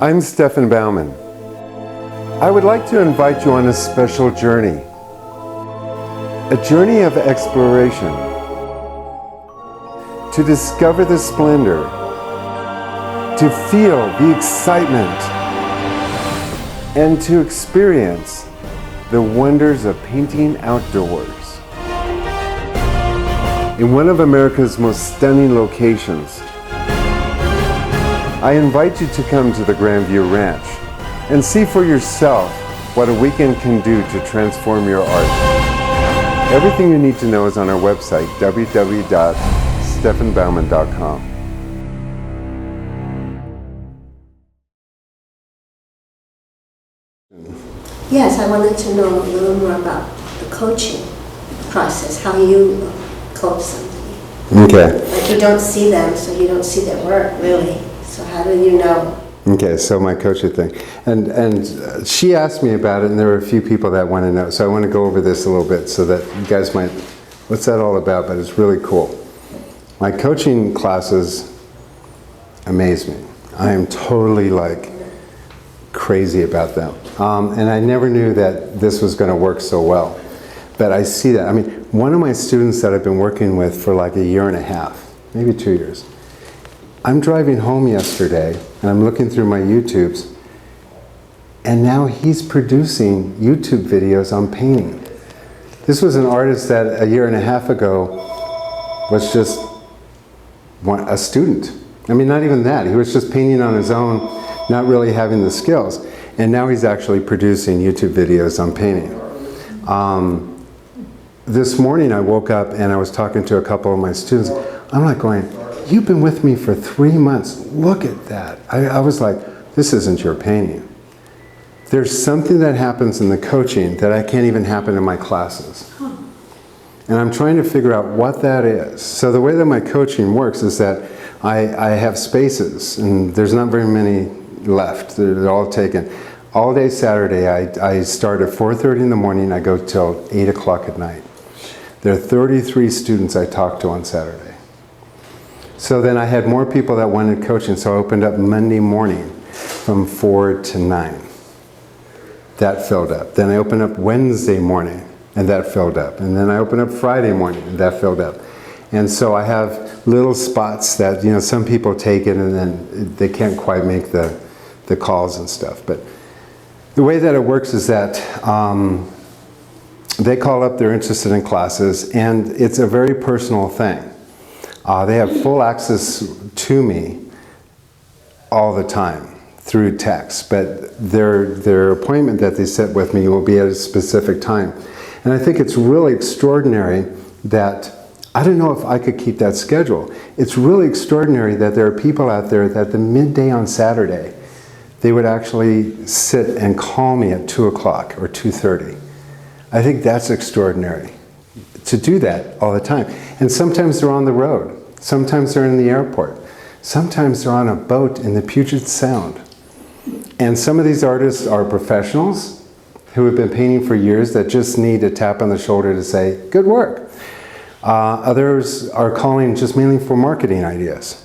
I'm Stefan Baumann. I would like to invite you on a special journey. A journey of exploration. To discover the splendor. To feel the excitement. And to experience the wonders of painting outdoors. In one of America's most stunning locations, I invite you to come to the Grandview Ranch and see for yourself what a weekend can do to transform your art. Everything you need to know is on our website, www.stefanbaumann.com. Yes, I wanted to know a little more about the coaching process, how you coach somebody. Okay. Like you don't see them, so you don't see their work, really. So how do you know? Okay, so my coaching thing. And she asked me about it, and there were a few people that want to know. So I want to go over this a little bit so that you guys might, what's that all about? But it's really cool. My coaching classes amaze me. I am totally like crazy about them. And I never knew that this was going to work so well. But I see that. I mean, one of my students that I've been working with for like a year and a half, maybe 2 years, I'm driving home yesterday and I'm looking through my YouTubes, and now he's producing YouTube videos on painting. This was an artist that a year and a half ago was just a student. I mean, not even that. He was just painting on his own, not really having the skills. And now he's actually producing YouTube videos on painting. This morning I woke up and I was talking to a couple of my students. I'm like going, you've been with me for 3 months. Look at that. I was like, this isn't your painting. There's something that happens in the coaching that I can't even happen in my classes. And I'm trying to figure out what that is. So the way that my coaching works is that I have spaces, and there's not very many left. They're all taken. All day Saturday, I start at 4:30 in the morning. I go till 8 o'clock at night. There are 33 students I talk to on Saturday. So then I had more people that wanted coaching, so I opened up Monday morning from 4 to 9. That filled up. Then I opened up Wednesday morning, and that filled up. And then I opened up Friday morning, and that filled up. And so I have little spots that, you know, some people take it and then they can't quite make the calls and stuff. But the way that it works is that they call up, they're interested in classes, and it's a very personal thing. They have full access to me all the time through text, but their appointment that they set with me will be at a specific time. And I think it's really extraordinary that, I don't know if I could keep that schedule. It's really extraordinary that there are people out there that the midday on Saturday, they would actually sit and call me at 2 o'clock or 2:30. I think that's extraordinary to do that all the time. And sometimes they're on the road. Sometimes they're in the airport. Sometimes they're on a boat in the Puget Sound. And some of these artists are professionals who have been painting for years that just need a tap on the shoulder to say, good work. Others are calling just mainly for marketing ideas.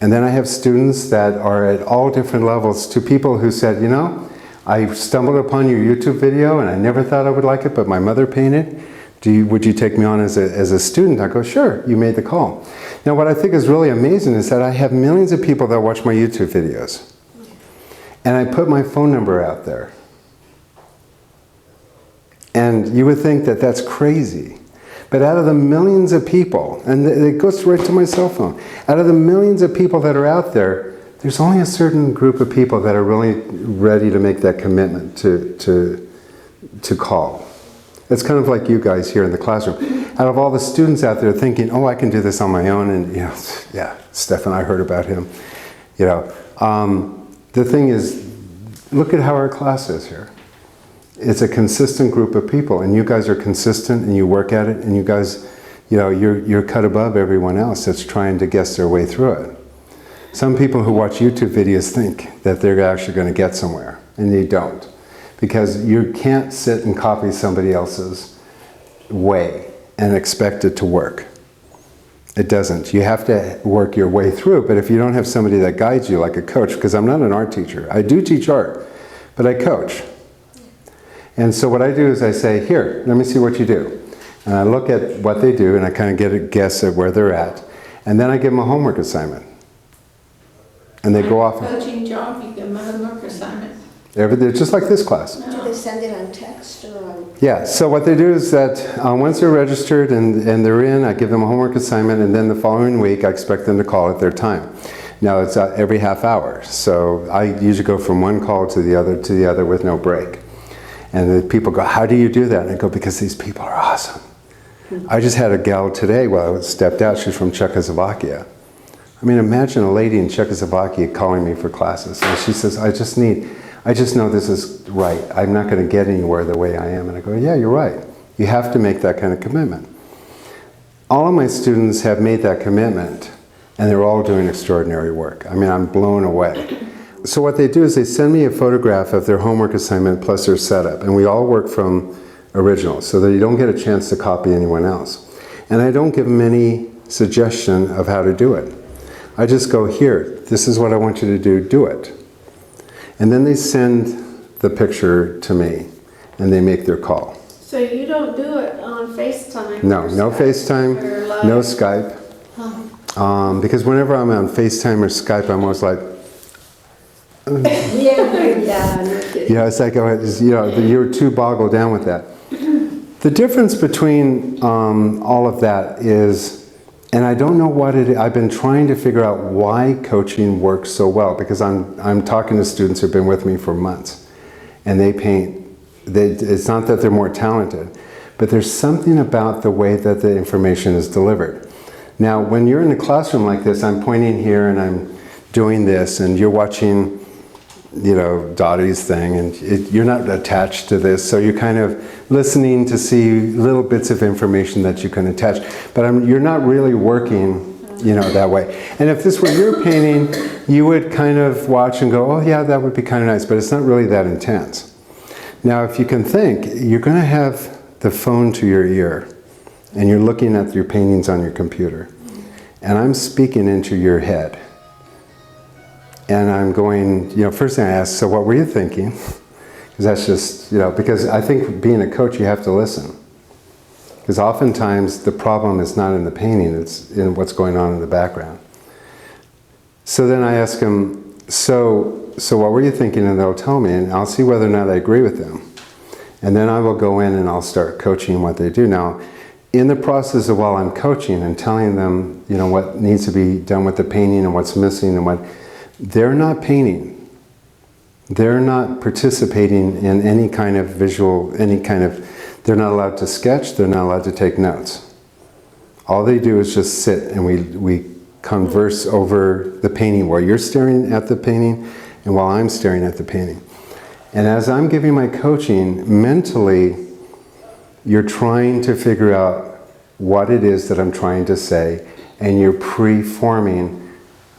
And then I have students that are at all different levels, to people who said, you know, I stumbled upon your YouTube video and I never thought I would like it, but my mother painted. Would you take me on as a student? I go, sure, you made the call. Now what I think is really amazing is that I have millions of people that watch my YouTube videos. And I put my phone number out there. And you would think that that's crazy. But out of the millions of people, and it goes right to my cell phone, out of the millions of people that are out there, there's only a certain group of people that are really ready to make that commitment to call. It's kind of like you guys here in the classroom. Out of all the students out there thinking, oh, I can do this on my own, and you know, yeah, Stefan, I heard about him. You know, the thing is, look at how our class is here. It's a consistent group of people, and you guys are consistent, and you work at it, and you guys, you know, you're cut above everyone else that's trying to guess their way through it. Some people who watch YouTube videos think that they're actually going to get somewhere, and they don't. Because you can't sit and copy somebody else's way and expect it to work. It doesn't. You have to work your way through it, but if you don't have somebody that guides you, like a coach, because I'm not an art teacher. I do teach art, but I coach. And so what I do is I say, here, let me see what you do. And I look at what they do, and I kind of get a guess at where they're at. And then I give them a homework assignment. And they go off. Coaching job, you give them a homework assignment. It's just like this class. Do they send it on text or on? Yeah, so what they do is that once they're registered and they're in, I give them a homework assignment, and then the following week I expect them to call at their time. Now it's every half hour, so I usually go from one call to the other with no break. And the people go, how do you do that? And I go, because these people are awesome. I just had a gal today, I stepped out, she's from Czechoslovakia. I mean, imagine a lady in Czechoslovakia calling me for classes. And she says, I just know this is right. I'm not going to get anywhere the way I am. And I go, yeah, you're right. You have to make that kind of commitment. All of my students have made that commitment, and they're all doing extraordinary work. I mean, I'm blown away. So what they do is they send me a photograph of their homework assignment plus their setup, and we all work from originals so that you don't get a chance to copy anyone else. And I don't give them any suggestion of how to do it. I just go, here, this is what I want you to do it. And then they send the picture to me, and they make their call. So you don't do it on FaceTime? No, no FaceTime, no Skype. Because whenever I'm on FaceTime or Skype, I'm always like, yeah, it's like, you're too boggled down with that. The difference between all of that is, and I don't know what it is, I've been trying to figure out why coaching works so well, because I'm talking to students who've been with me for months, and they paint. It's not that they're more talented, but there's something about the way that the information is delivered. Now, when you're in a classroom like this, I'm pointing here and I'm doing this, and you're watching, Dottie's thing, and you're not attached to this, so you're kind of listening to see little bits of information that you can attach. But you're not really working, that way. And if this were your painting, you would kind of watch and go, oh yeah, that would be kind of nice, but it's not really that intense. Now, if you can think, you're going to have the phone to your ear, and you're looking at your paintings on your computer, and I'm speaking into your head. And I'm going, first thing I ask, so what were you thinking? Because that's just, because I think being a coach, you have to listen. Because oftentimes the problem is not in the painting, it's in what's going on in the background. So then I ask them, so what were you thinking? And they'll tell me, and I'll see whether or not I agree with them. And then I will go in and I'll start coaching what they do. Now, in the process of while I'm coaching and telling them, what needs to be done with the painting and what's missing and what, they're not painting. They're not participating in any kind of visual, they're not allowed to sketch, they're not allowed to take notes. All they do is just sit and we converse over the painting while you're staring at the painting and while I'm staring at the painting. And as I'm giving my coaching, mentally, you're trying to figure out what it is that I'm trying to say, and you're pre-forming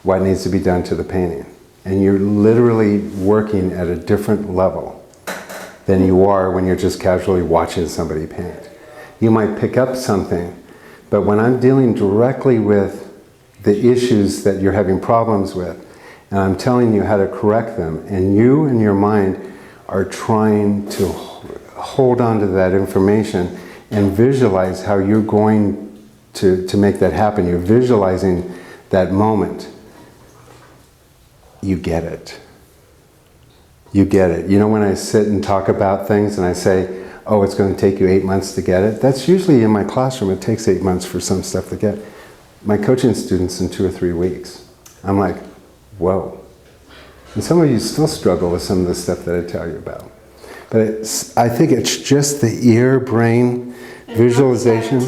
what needs to be done to the painting. And you're literally working at a different level than you are when you're just casually watching somebody paint. You might pick up something, but when I'm dealing directly with the issues that you're having problems with, and I'm telling you how to correct them, and you in your mind are trying to hold on to that information and visualize how you're going to make that happen. You're visualizing that moment. You get it. You get it. When I sit and talk about things and I say, oh, it's going to take you 8 months to get it, that's usually in my classroom. It takes 8 months for some stuff to get. My coaching students in 2 or 3 weeks. I'm like, whoa. And some of you still struggle with some of the stuff that I tell you about. But I think it's just the ear, brain, and visualization.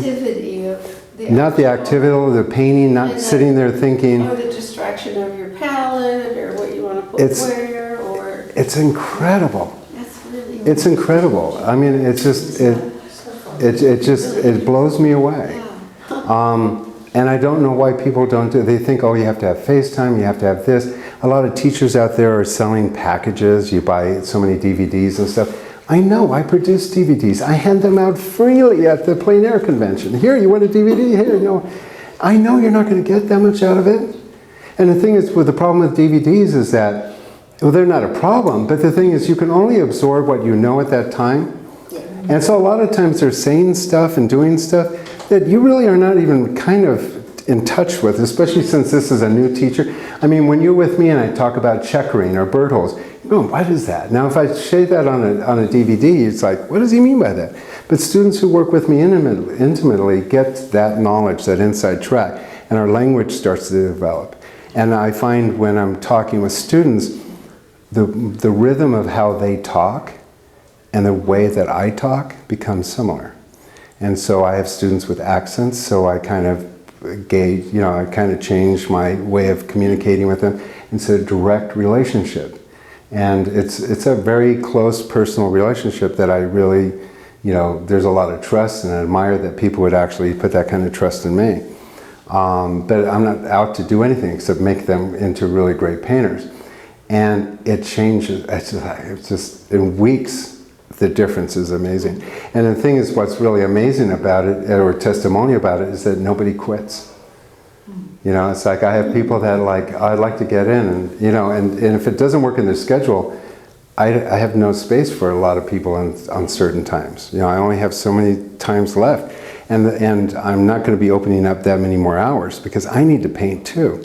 Not the activity of the painting, not sitting there thinking. Or the distraction of your palette, or what you want to put where, or... It's incredible. That's really... It's incredible. I mean, it's just, it blows me away. And I don't know why people don't do it. They think, oh, you have to have FaceTime, you have to have this. A lot of teachers out there are selling packages. You buy so many DVDs and stuff. I know, I produce DVDs. I hand them out freely at the plein air convention. Here, you want a DVD? Here, I know you're not going to get that much out of it. And the thing is, with the problem with DVDs is that, well, they're not a problem, but the thing is you can only absorb what you know at that time. And so a lot of times they're saying stuff and doing stuff that you really are not even kind of in touch with, especially since this is a new teacher. I mean, when you're with me and I talk about checkering or bird holes, you go, what is that? Now, if I say that on a DVD, it's like, what does he mean by that? But students who work with me intimately get that knowledge, that inside track, and our language starts to develop. And I find when I'm talking with students, the rhythm of how they talk and the way that I talk becomes similar. And so I have students with accents, so I kind of gauge, you know, I kind of change my way of communicating with them. It's a direct relationship. And it's a very close personal relationship that I really, you know, there's a lot of trust, and I admire that people would actually put that kind of trust in me. But I'm not out to do anything except make them into really great painters. And it changes, it's just in weeks, the difference is amazing. And the thing is, what's really amazing about it, or testimony about it, is that nobody quits. You know, it's like I have people that like, I'd like to get in, and you know, and if it doesn't work in their schedule, I have no space for a lot of people on certain times. You know, I only have so many times left. And I'm not going to be opening up that many more hours because I need to paint too.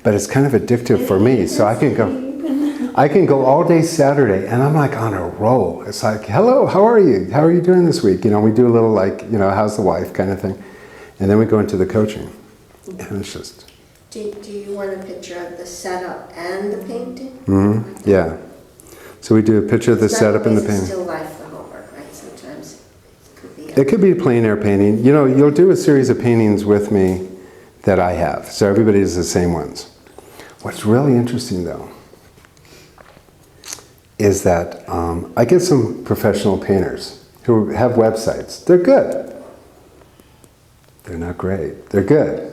But it's kind of addictive for me, so I can go all day Saturday, and I'm like on a roll. It's like, hello, how are you? How are you doing this week? You know, we do a little like, you know, how's the wife kind of thing. And then we go into the coaching. And it's just... Do you want a picture of the setup and the painting? Mm-hmm. Yeah. So we do a picture of the setup and the painting. It's still life for homework, right? Sometimes it could be... It could be plein air painting. You know, you'll do a series of paintings with me that I have. So everybody does the same ones. What's really interesting though, is that I get some professional painters who have websites. They're good. They're not great. They're good.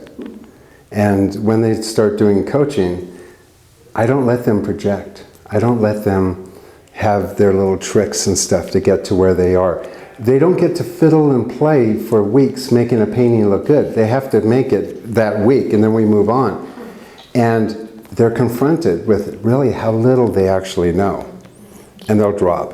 And when they start doing coaching, I don't let them project. I don't let them have their little tricks and stuff to get to where they are. They don't get to fiddle and play for weeks making a painting look good. They have to make it that week, and then we move on. And they're confronted with really how little they actually know. And they'll drop.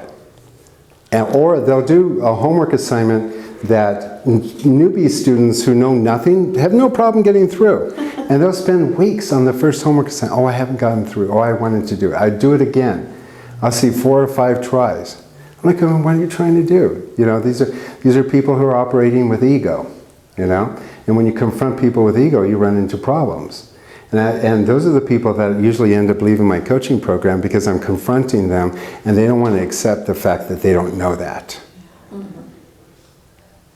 Or they'll do a homework assignment that newbie students who know nothing have no problem getting through. And they'll spend weeks on the first homework assignment. Oh, I haven't gotten through. Oh, I wanted to do it. I'd do it again. I'll see 4 or 5 tries. I'm like, oh, what are you trying to do? You know, these are people who are operating with ego, you know? And when you confront people with ego, you run into problems. And those are the people that usually end up leaving my coaching program because I'm confronting them and they don't want to accept the fact that they don't know that. Mm-hmm.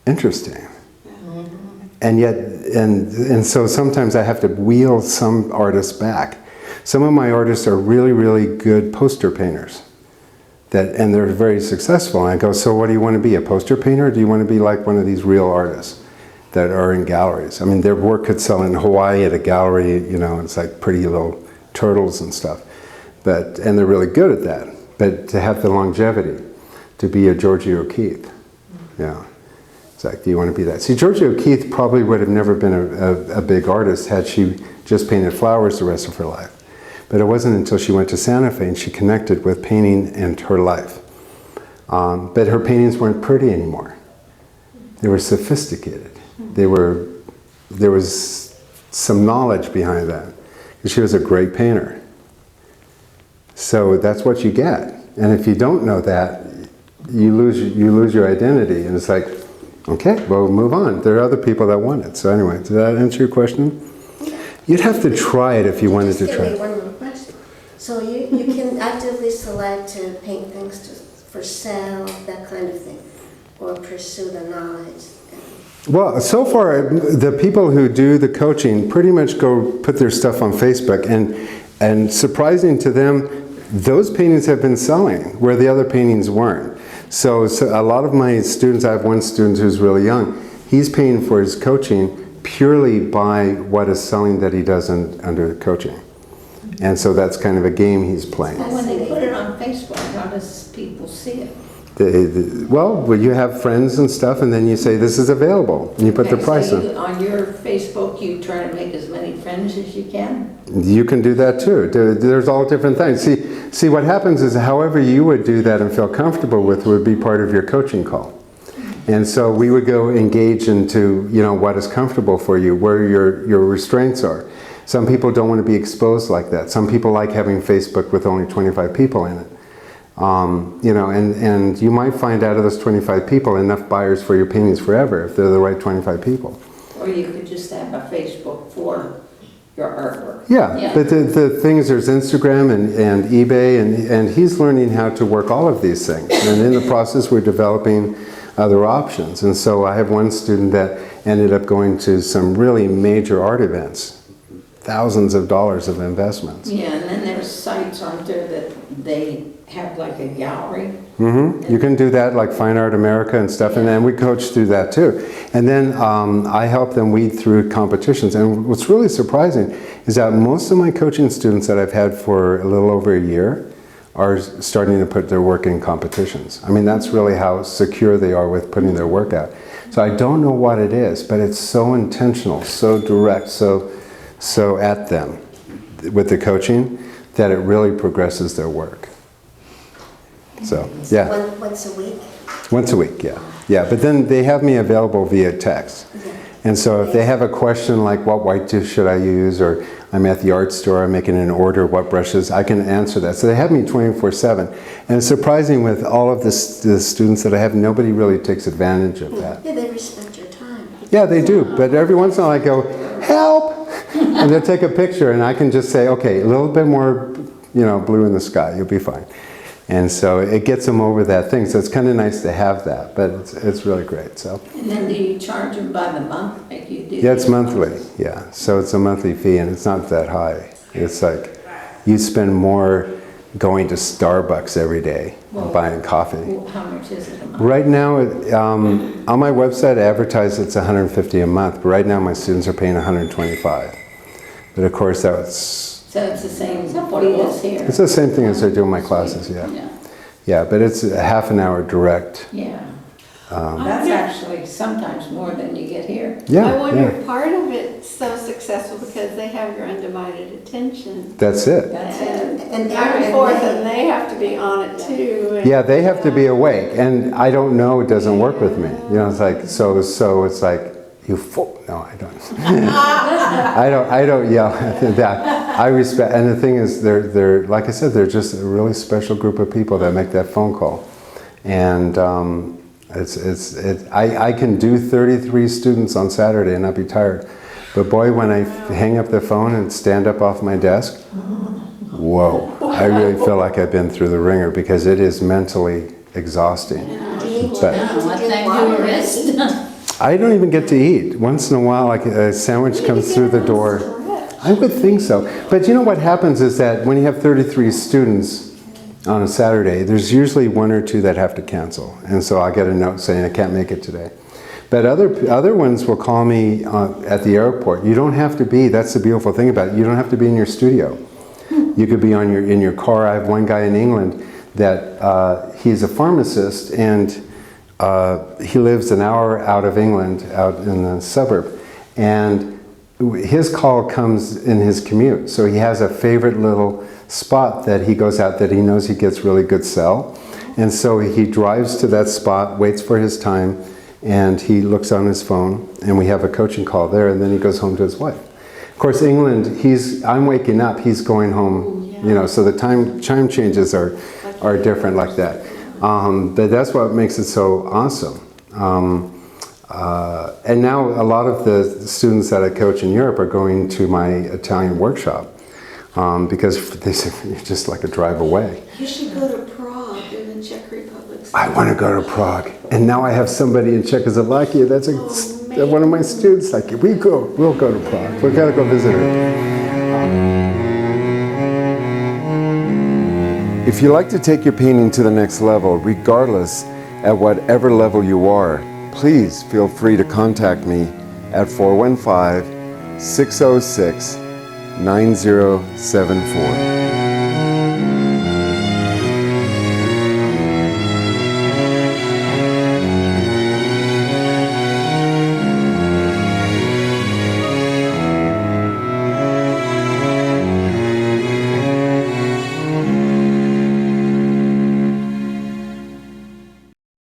Interesting. Mm-hmm. And yet, and so sometimes I have to wheel some artists back. Some of my artists are really, really good poster painters. And they're very successful. And I go, so what do you want to be, a poster painter? Or do you want to be like one of these real artists that are in galleries? I mean, their work could sell in Hawaii at a gallery, you know, it's like pretty little turtles and stuff. And they're really good at that. But to have the longevity, to be a Georgia O'Keeffe, yeah. It's like, do you want to be that? See, Georgia O'Keeffe probably would have never been a big artist had she just painted flowers the rest of her life. But it wasn't until she went to Santa Fe and she connected with painting and her life. But her paintings weren't pretty anymore. They were sophisticated. There was some knowledge behind that. She was a great painter. So that's what you get. And if you don't know that, you lose your identity. And it's like, okay, well, move on. There are other people that want it. So anyway, did that answer your question? You'd have to try it if you wanted to try it. One more question. So you can actively select to paint things for sale, that kind of thing, or pursue the knowledge. Well, so far, the people who do the coaching pretty much go put their stuff on Facebook, and surprising to them, those paintings have been selling where the other paintings weren't. So a lot of my students, I have one student who's really young, he's paying for his coaching purely by what is selling that he does under coaching. And so that's kind of a game he's playing. Well, when they put it on Facebook, how does people see it? Well, you have friends and stuff, and then you say this is available, and you put the price on. On your Facebook, you try to make as many friends as you can? You can do that too. There's all different things. See, what happens is however you would do that and feel comfortable with would be part of your coaching call. And so we would go engage into, what is comfortable for you, where your restraints are. Some people don't want to be exposed like that. Some people like having Facebook with only 25 people in it. And you might find out of those 25 people enough buyers for your paintings forever if they're the right 25 people. Or you could just have a Facebook for your artwork. Yeah. But the thing is, there's Instagram and eBay, and he's learning how to work all of these things. And in the process, we're developing other options. And so I have one student that ended up going to some really major art events, thousands of dollars of investments. Yeah, and then there's sites, aren't there, that they have like a gallery? You can do that, like Fine Art America and stuff, and we coach through that too. And then I help them weed through competitions. And what's really surprising is that most of my coaching students that I've had for a little over a year are starting to put their work in competitions. I mean, that's really how secure they are with putting their work out. So I don't know what it is, but it's so intentional, so direct, so at them with the coaching that it really progresses their work. So, yeah. Once a week? Once a week, yeah. Yeah, but then they have me available via text. Yeah. And so if they have a question like what white tooth should I use, or I'm at the art store, I'm making an order, what brushes, I can answer that. So they have me 24/7. And it's surprising with all of the students that I have, nobody really takes advantage of that. Yeah, they respect your time. Yeah, they do. But every once in a while I go, help! And they'll take a picture and I can just say, okay, a little bit more, blue in the sky, you'll be fine. And so it gets them over that thing. So it's kind of nice to have that, but it's really great. So. And then do you charge them by the month like you do? Yeah, it's monthly. Yeah, so it's a monthly fee, and it's not that high. It's like you spend more going to Starbucks every day, buying coffee. Well, how much is it a month? Right now, on my website, I advertise it's $150 a month. But right now, my students are paying $125. But of course, So it's the same fee as here? It's the same thing as I do in my classes, yeah. Yeah, but it's a half an hour direct. Yeah. That's actually sometimes more than you get here. Yeah, I wonder yeah. if part of it's so successful because they have your undivided attention. That's it. That's it. And Back and forth, and they have to be on it too. And, Yeah, they have to be awake, and I don't know, it doesn't work with me. It's like, so it's like, you fool. No, I don't. I don't yell at that. I respect, and the thing is, they're like I said, they're just a really special group of people that make that phone call, and I can do 33 students on Saturday and not be tired, but boy, when I hang up the phone and stand up off my desk, whoa! I really feel like I've been through the ringer because it is mentally exhausting. But What time do you rest? I don't even get to eat. Once in a while, like a sandwich comes through the door. I would think so. But you know what happens is that when you have 33 students on a Saturday, there's usually one or two that have to cancel. And so I get a note saying I can't make it today. But other ones will call me at the airport. You don't have to be, that's the beautiful thing about it, you don't have to be in your studio. You could be in your car. I have one guy in England that he's a pharmacist, and he lives an hour out of England, out in the suburb, and his call comes in his commute. So he has a favorite little spot that he goes out that he knows he gets really good sell, and so he drives to that spot, waits for his time, and he looks on his phone, and we have a coaching call there, and then he goes home to his wife. Of course, England, I'm waking up, he's going home, so the time changes are different like that. But that's what makes it so awesome. And now a lot of the students that I coach in Europe are going to my Italian workshop because they say you're just like a drive away. You should go to Prague in the Czech Republic. I want to go to Prague. And now I have somebody in Czechoslovakia that's one of my students. Like, we'll go to Prague. We've got to go visit her. If you like to take your painting to the next level, regardless at whatever level you are, please feel free to contact me at 415-606-9074.